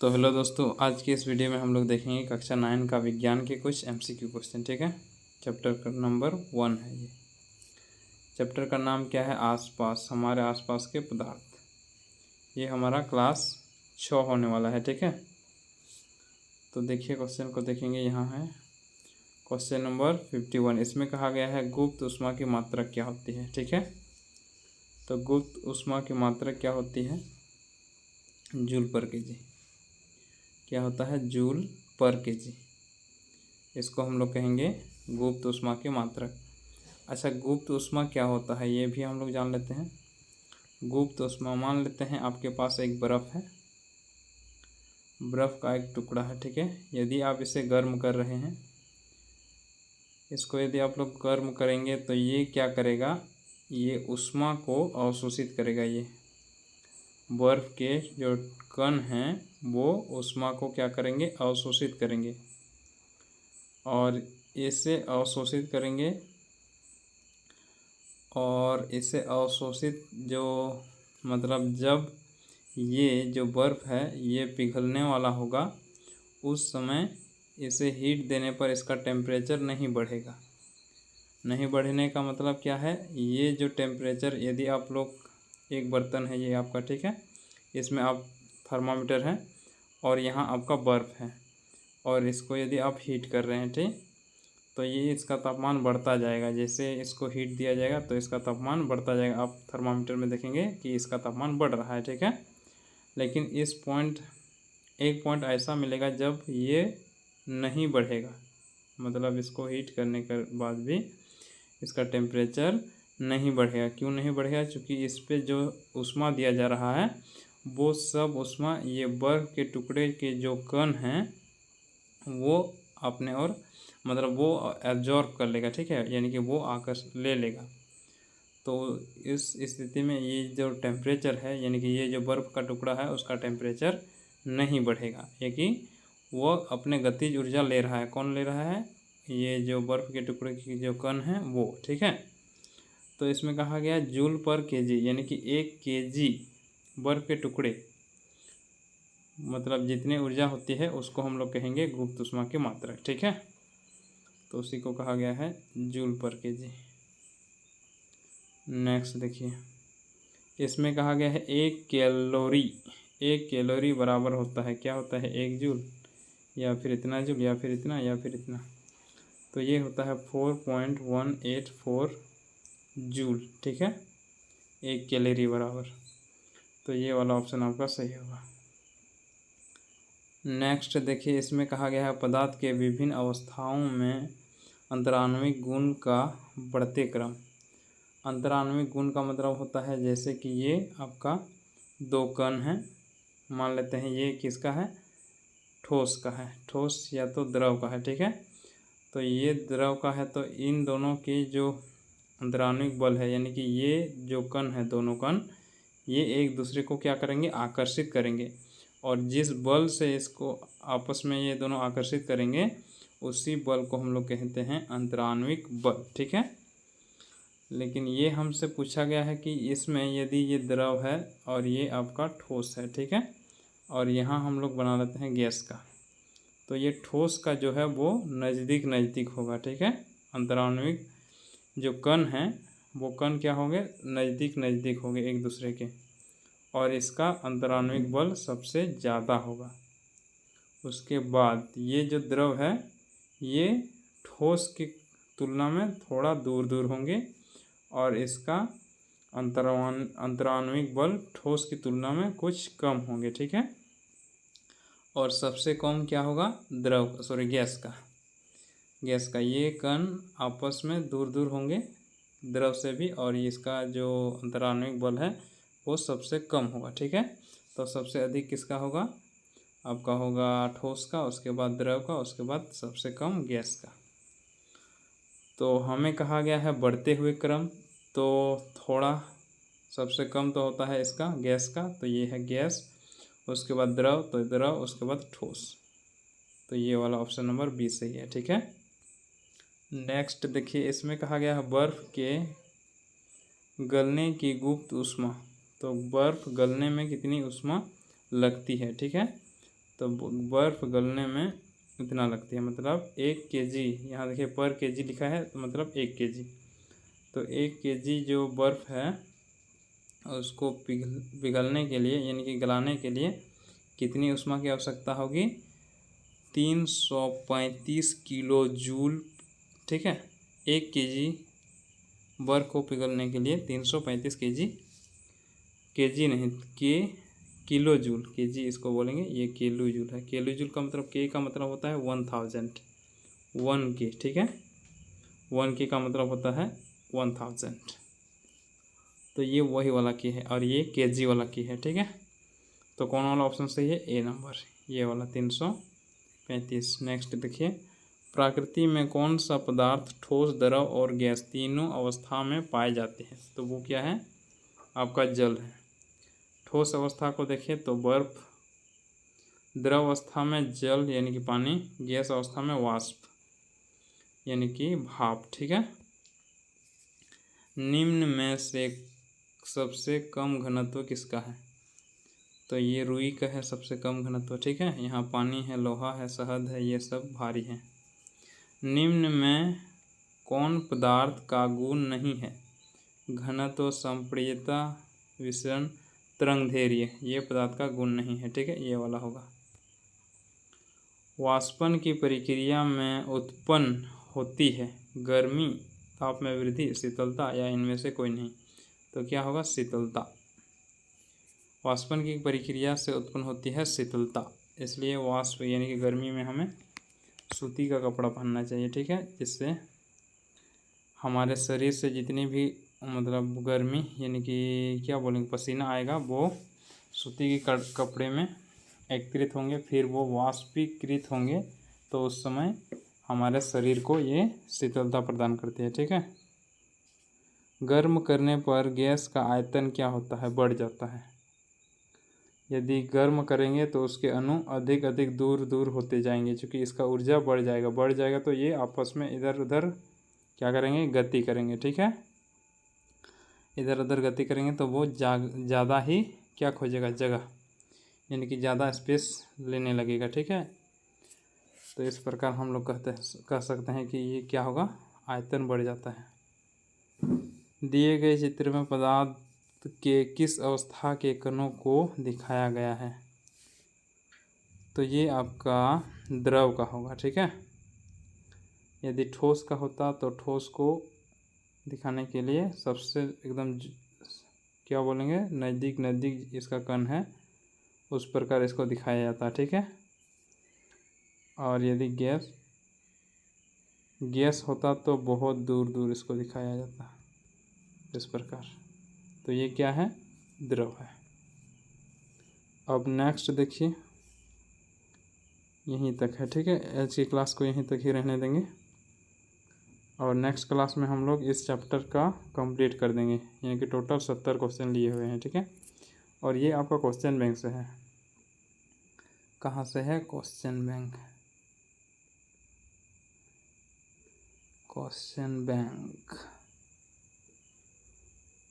तो हेलो दोस्तों, आज की इस वीडियो में हम लोग देखेंगे कक्षा 9 का विज्ञान के कुछ एमसीक्यू क्वेश्चन। ठीक है, चैप्टर का नंबर 1 है ये। चैप्टर का नाम क्या है? आसपास, हमारे आसपास के पदार्थ। ये हमारा क्लास 6 होने वाला है। ठीक है, तो देखिए क्वेश्चन को देखेंगे। यहाँ है क्वेश्चन नंबर 51। इसमें कहा गया है गुप्त ऊष्मा की मात्रा क्या होती है। ठीक है, तो गुप्त ऊष्मा की मात्रा क्या होती है? जूल पर केजी। क्या होता है? जूल पर केजी। इसको हम लोग कहेंगे गुप्त ऊष्मा की मात्रा। अच्छा, गुप्त ऊष्मा क्या होता है ये भी हम लोग जान लेते हैं। गुप्त ऊष्मा, मान लेते हैं आपके पास एक बर्फ़ है, बर्फ़ का एक टुकड़ा है। ठीक है, यदि आप इसे गर्म कर रहे हैं, इसको यदि आप लोग गर्म करेंगे तो ये क्या करेगा? ये ऊष्मा को अवशोषित करेगा। ये बर्फ़ के जो कण हैं वो ऊष्मा को क्या करेंगे? अवशोषित करेंगे, और इसे अवशोषित करेंगे। और इसे अवशोषित जो मतलब जब ये जो बर्फ़ है ये पिघलने वाला होगा, उस समय इसे हीट देने पर इसका टेम्परेचर नहीं बढ़ेगा। नहीं बढ़ने का मतलब क्या है? ये जो टेम्परेचर, यदि आप लोग, एक बर्तन है ये आपका, ठीक है, इसमें आप थर्मामीटर है और यहाँ आपका बर्फ़ है, और इसको यदि आप हीट कर रहे हैं, ठीक, तो ये इसका तापमान बढ़ता जाएगा। जैसे इसको हीट दिया जाएगा तो इसका तापमान बढ़ता जाएगा। आप थर्मामीटर में देखेंगे कि इसका तापमान बढ़ रहा है। ठीक है, लेकिन एक पॉइंट ऐसा मिलेगा जब ये नहीं बढ़ेगा, मतलब इसको हीट करने के बाद भी इसका टेम्परेचर नहीं बढ़ेगा। क्यों नहीं बढ़ेगा? क्योंकि इस पे जो ऊष्मा दिया जा रहा है वो सब ऊष्मा ये बर्फ़ के टुकड़े के जो कण हैं वो अपने और मतलब वो एब्जॉर्ब कर लेगा। ठीक है, यानी कि वो आकर ले लेगा। तो इस स्थिति में ये जो टेम्परेचर है, यानी कि ये जो बर्फ़ का टुकड़ा है उसका टेम्परेचर नहीं बढ़ेगा, क्योंकि वो अपने गतिज ऊर्जा ले रहा है। कौन ले रहा है? ये जो बर्फ़ के टुकड़े की जो कण है वो। ठीक है, तो इसमें कहा गया जूल पर केजी, यानी कि 1 केजी बर्फ़ के टुकड़े, मतलब जितनी ऊर्जा होती है उसको हम लोग कहेंगे गुप्त ऊष्मा की मात्रा। ठीक है, तो उसी को कहा गया है जूल पर केजी। नेक्स्ट देखिए, इसमें कहा गया है 1 कैलोरी बराबर होता है, क्या होता है? 1 जूल, या फिर इतना जूल, या फिर इतना, या फिर इतना। तो ये होता है 4.184 जूल। ठीक है, 1 कैलोरी बराबर, तो ये वाला ऑप्शन आपका सही होगा। नेक्स्ट देखिए, इसमें कहा गया है पदार्थ के विभिन्न अवस्थाओं में अंतराण्विक गुण का बढ़ते क्रम। अंतराण्विक गुण का मतलब होता है, जैसे कि ये आपका 2 कण है, मान लेते हैं ये किसका है? ठोस का है, ठोस या तो द्रव का है। ठीक है, तो ये द्रव का है, तो इन दोनों की जो अंतराण्विक बल है, यानी कि ये जो कण है, दोनों कण, ये एक दूसरे को क्या करेंगे? आकर्षित करेंगे, और जिस बल से इसको आपस में ये दोनों आकर्षित करेंगे उसी बल को हम लोग कहते हैं अंतराण्विक बल। ठीक है, लेकिन ये हमसे पूछा गया है कि इसमें यदि ये द्रव है और ये आपका ठोस है, ठीक है, और यहाँ हम लोग बना लेते हैं गैस का, तो ये ठोस का जो है वो नज़दीक नज़दीक होगा। ठीक है, अंतराण्विक जो कण हैं वो कण क्या होंगे? नज़दीक नज़दीक होंगे एक दूसरे के, और इसका अंतराण्विक बल सबसे ज़्यादा होगा। उसके बाद ये जो द्रव है ये ठोस की तुलना में थोड़ा दूर दूर होंगे, और इसका अंतराण्विक बल ठोस की तुलना में कुछ कम होंगे। ठीक है, और सबसे कम क्या होगा? गैस का ये कण आपस में दूर दूर होंगे द्रव से भी, और इसका जो अंतराण्विक बल है वो सबसे कम होगा। ठीक है, तो सबसे अधिक किसका होगा? आपका होगा ठोस का, उसके बाद द्रव का, उसके बाद सबसे कम गैस का। तो हमें कहा गया है बढ़ते हुए क्रम, तो थोड़ा सबसे कम तो होता है इसका गैस का, तो ये है गैस, उसके बाद द्रव, तो द्रव, उसके बाद ठोस, तो ये वाला ऑप्शन नंबर बी सही है। ठीक है, नेक्स्ट देखिए, इसमें कहा गया है बर्फ़ के गलने की गुप्त ऊष्मा। तो बर्फ़ गलने में कितनी ऊष्मा लगती है? ठीक है, तो बर्फ़ गलने में इतना लगती है, मतलब 1 kg, यहाँ देखिए पर kg लिखा है तो मतलब 1 kg। तो 1 kg जो बर्फ़ है उसको पिघलने के लिए यानी कि गलाने के लिए कितनी ऊष्मा की आवश्यकता होगी? 335 किलो जूल। ठीक है, 1 kg बर्फ़ को पिघलने के लिए 335 kg, kg नहीं किलो जूल, kg इसको बोलेंगे, ये किलो जूल है। किलो जूल का मतलब के का मतलब होता है 1000, 1 के, ठीक है, 1 के का मतलब होता है 1000। तो ये वही वाला की है और ये kg वाला की है। ठीक है, तो कौन वाला ऑप्शन सही है? ए नंबर, ये वाला 335। नेक्स्ट देखिए, प्रकृति में कौन सा पदार्थ ठोस, द्रव और गैस तीनों अवस्था में पाए जाते हैं? तो वो क्या है? आपका जल है। ठोस अवस्था को देखें तो बर्फ, द्रव अवस्था में जल यानी कि पानी, गैस अवस्था में वाष्प यानी कि भाप। ठीक है, निम्न में से सबसे कम घनत्व किसका है? तो ये रुई का है सबसे कम घनत्व। ठीक है, यहाँ पानी है, लोहा है, शहद है, ये सब भारी है। निम्न में कौन पदार्थ का गुण नहीं है? घनत्व, संप्रियता, विसरण, तरंगधैर्य, ये पदार्थ का गुण नहीं है। ठीक है, ये वाला होगा। वाष्पन की प्रक्रिया में उत्पन्न होती है गर्मी, ताप में वृद्धि, शीतलता या इनमें से कोई नहीं? तो क्या होगा? शीतलता। वाष्पन की प्रक्रिया से उत्पन्न होती है शीतलता, इसलिए वाष्प यानी कि गर्मी में हमें सूती का कपड़ा पहनना चाहिए। ठीक है, जिससे हमारे शरीर से जितनी भी मतलब गर्मी यानी कि क्या बोलेंगे, पसीना आएगा, वो सूती के कपड़े में एकत्रित होंगे, फिर वो वाष्पीकृत होंगे, तो उस समय हमारे शरीर को ये शीतलता प्रदान करती है। ठीक है, गर्म करने पर गैस का आयतन क्या होता है? बढ़ जाता है। यदि गर्म करेंगे तो उसके अणु अधिक अधिक दूर दूर होते जाएंगे, क्योंकि इसका ऊर्जा बढ़ जाएगा तो ये आपस में इधर उधर क्या करेंगे? गति करेंगे। ठीक है, इधर उधर गति करेंगे तो वो ज़्यादा ही क्या खोजेगा? जगह, यानी कि ज़्यादा स्पेस लेने लगेगा। ठीक है, तो इस प्रकार हम लोग कह सकते हैं कि ये क्या होगा? आयतन बढ़ जाता है। दिए गए चित्र में पदार्थ के किस अवस्था के कणों को दिखाया गया है? तो ये आपका द्रव का होगा। ठीक है, यदि ठोस का होता तो ठोस को दिखाने के लिए सबसे एकदम क्या बोलेंगे, नज़दीक नज़दीक इसका कण है, उस प्रकार इसको दिखाया जाता है। ठीक है, और यदि गैस होता तो बहुत दूर दूर इसको दिखाया जाता इस प्रकार। तो ये क्या है? द्रव है। अब नेक्स्ट देखिए, यहीं तक है। ठीक है, आज की क्लास को यहीं तक ही रहने देंगे और नेक्स्ट क्लास में हम लोग इस चैप्टर का कंप्लीट कर देंगे, यानी कि टोटल 70 क्वेश्चन लिए हुए हैं। ठीक है, और ये आपका क्वेश्चन बैंक से है। कहाँ से है? Question bank, question bank.